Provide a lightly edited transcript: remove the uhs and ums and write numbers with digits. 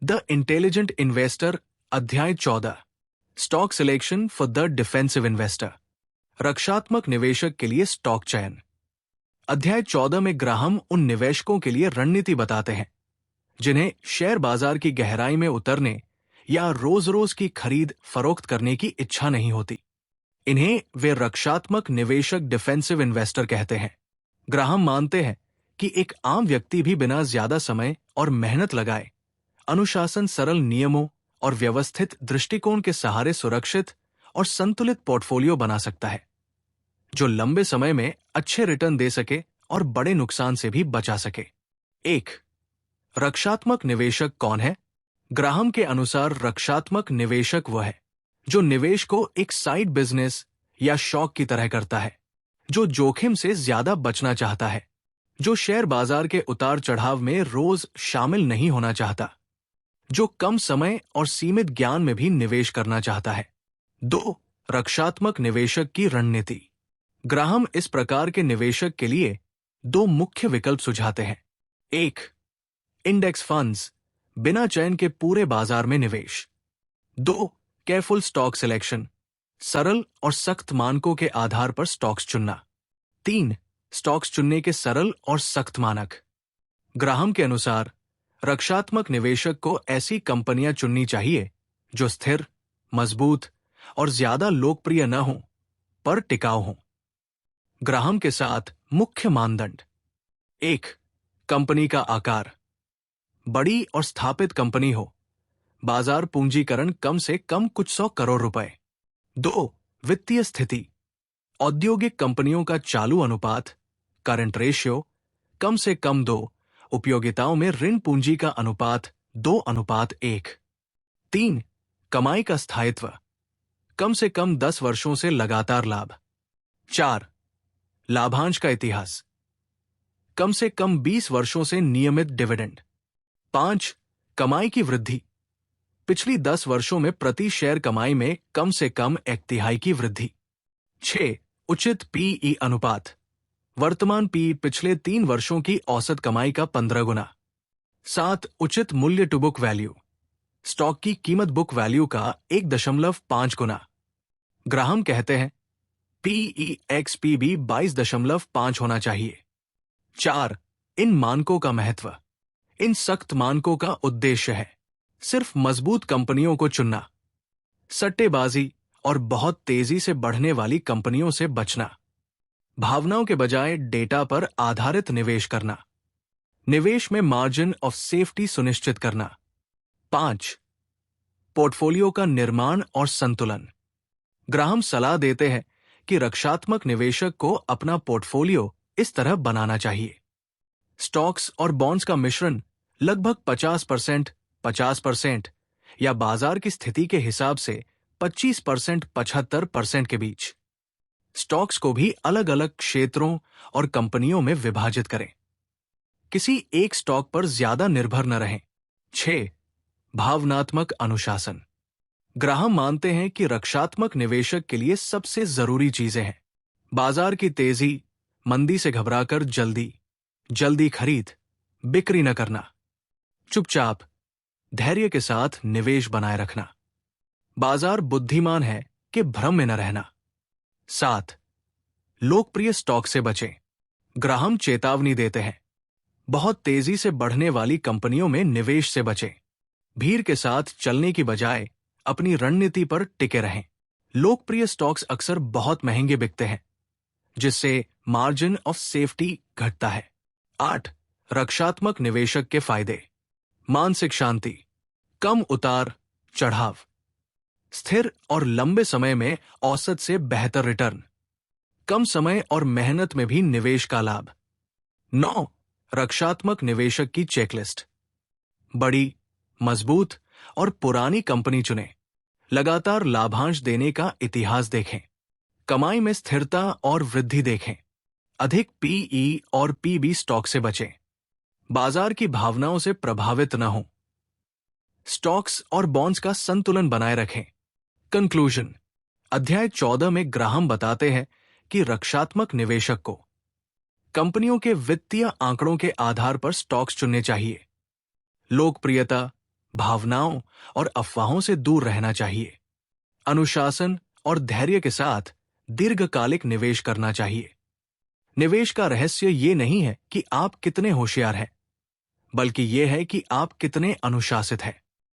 The intelligent investor अध्याय 14 stock selection for the defensive investor. रक्षात्मक निवेशक के लिए स्टॉक चयन। अध्याय 14 में ग्राहम उन निवेशकों के लिए रणनीति बताते हैं जिन्हें शेयर बाजार की गहराई में उतरने या रोज रोज की खरीद फरोख्त करने की इच्छा नहीं होती। इन्हें वे रक्षात्मक निवेशक डिफेंसिव इन्वेस्टर कहते हैं। ग्राहम मानते हैं कि एक आम व्यक्ति भी बिना ज्यादा समय और मेहनत लगाए अनुशासन, सरल नियमों और व्यवस्थित दृष्टिकोण के सहारे सुरक्षित और संतुलित पोर्टफोलियो बना सकता है जो लंबे समय में अच्छे रिटर्न दे सके और बड़े नुकसान से भी बचा सके। 1. रक्षात्मक निवेशक कौन है? ग्राहम के अनुसार रक्षात्मक निवेशक वह है जो निवेश को एक साइड बिजनेस या शौक की तरह करता है, जो जोखिम से ज्यादा बचना चाहता है, जो शेयर बाजार के उतार चढ़ाव में रोज शामिल नहीं होना चाहता, जो कम समय और सीमित ज्ञान में भी निवेश करना चाहता है। 2. रक्षात्मक निवेशक की रणनीति। ग्राहम इस प्रकार के निवेशक के लिए 2 मुख्य विकल्प सुझाते हैं। 1. इंडेक्स फंड्स, बिना चयन के पूरे बाजार में निवेश। 2. केयरफुल स्टॉक सिलेक्शन, सरल और सख्त मानकों के आधार पर स्टॉक्स चुनना। 3. स्टॉक्स चुनने के सरल और सख्त मानक। ग्राहम के अनुसार रक्षात्मक निवेशक को ऐसी कंपनियां चुननी चाहिए जो स्थिर, मजबूत और ज्यादा लोकप्रिय न हों पर टिकाऊ हों। ग्राहम के साथ मुख्य मानदंड। 1. कंपनी का आकार, बड़ी और स्थापित कंपनी हो, बाजार पूंजीकरण कम से कम कुछ 100 करोड़ रुपए। 2. वित्तीय स्थिति, औद्योगिक कंपनियों का चालू अनुपात करंट रेशियो कम से कम 2, उपयोगिताओं में ऋण पूंजी का अनुपात 2:1। 3. कमाई का स्थायित्व, कम से कम 10 वर्षों से लगातार लाभ। 4. लाभांश का इतिहास, कम से कम 20 वर्षों से नियमित डिविडेंड। 5. कमाई की वृद्धि, पिछली 10 वर्षों में प्रति शेयर कमाई में कम से कम 1/3 की वृद्धि। 6. उचित पीई अनुपात, वर्तमान पी पिछले 3 वर्षों की औसत कमाई का 15 गुना। 7. उचित मूल्य टू बुक वैल्यू, स्टॉक की कीमत बुक वैल्यू का 1.5 गुना। ग्राहम कहते हैं पीई एक्स पीबी 22.5 होना चाहिए। 4. इन मानकों का महत्व। इन सख्त मानकों का उद्देश्य है सिर्फ मजबूत कंपनियों को चुनना, सट्टेबाजी और बहुत तेजी से बढ़ने वाली कंपनियों से बचना, भावनाओं के बजाय डेटा पर आधारित निवेश करना, निवेश में मार्जिन ऑफ सेफ्टी सुनिश्चित करना। 5. पोर्टफोलियो का निर्माण और संतुलन। ग्राहम सलाह देते हैं कि रक्षात्मक निवेशक को अपना पोर्टफोलियो इस तरह बनाना चाहिए। स्टॉक्स और बॉन्ड्स का मिश्रण लगभग 50%, 50% या बाजार की स्थिति के हिसाब से 25%, 75% के बीच। स्टॉक्स को भी अलग अलग क्षेत्रों और कंपनियों में विभाजित करें। किसी एक स्टॉक पर ज्यादा निर्भर न रहें। 6. भावनात्मक अनुशासन। ग्राहम मानते हैं कि रक्षात्मक निवेशक के लिए सबसे जरूरी चीजें हैं बाजार की तेजी, मंदी से घबराकर जल्दी खरीद, बिक्री न करना, चुपचाप धैर्य के साथ निवेश बनाए रखना, बाजार बुद्धिमान है कि भ्रम में न रहना। 7. लोकप्रिय स्टॉक से बचें। ग्राहम चेतावनी देते हैं बहुत तेजी से बढ़ने वाली कंपनियों में निवेश से बचें। भीड़ के साथ चलने की बजाय अपनी रणनीति पर टिके रहें। लोकप्रिय स्टॉक्स अक्सर बहुत महंगे बिकते हैं जिससे मार्जिन ऑफ सेफ्टी घटता है। 8. रक्षात्मक निवेशक के फायदे। मानसिक शांति, कम उतार चढ़ाव, स्थिर और लंबे समय में औसत से बेहतर रिटर्न, कम समय और मेहनत में भी निवेश का लाभ। 9. रक्षात्मक निवेशक की चेकलिस्ट। बड़ी, मजबूत और पुरानी कंपनी चुनें। लगातार लाभांश देने का इतिहास देखें। कमाई में स्थिरता और वृद्धि देखें। अधिक पीई और पीबी स्टॉक से बचें। बाजार की भावनाओं से प्रभावित न हों। स्टॉक्स और बॉन्ड्स का संतुलन बनाए रखें। कंक्लूजन। अध्याय 14 में ग्राहम बताते हैं कि रक्षात्मक निवेशक को कंपनियों के वित्तीय आंकड़ों के आधार पर स्टॉक्स चुनने चाहिए। लोकप्रियता, भावनाओं और अफवाहों से दूर रहना चाहिए। अनुशासन और धैर्य के साथ दीर्घकालिक निवेश करना चाहिए। निवेश का रहस्य ये नहीं है कि आप कितने होशियार हैं, बल्कि ये है कि आप कितने अनुशासित हैं।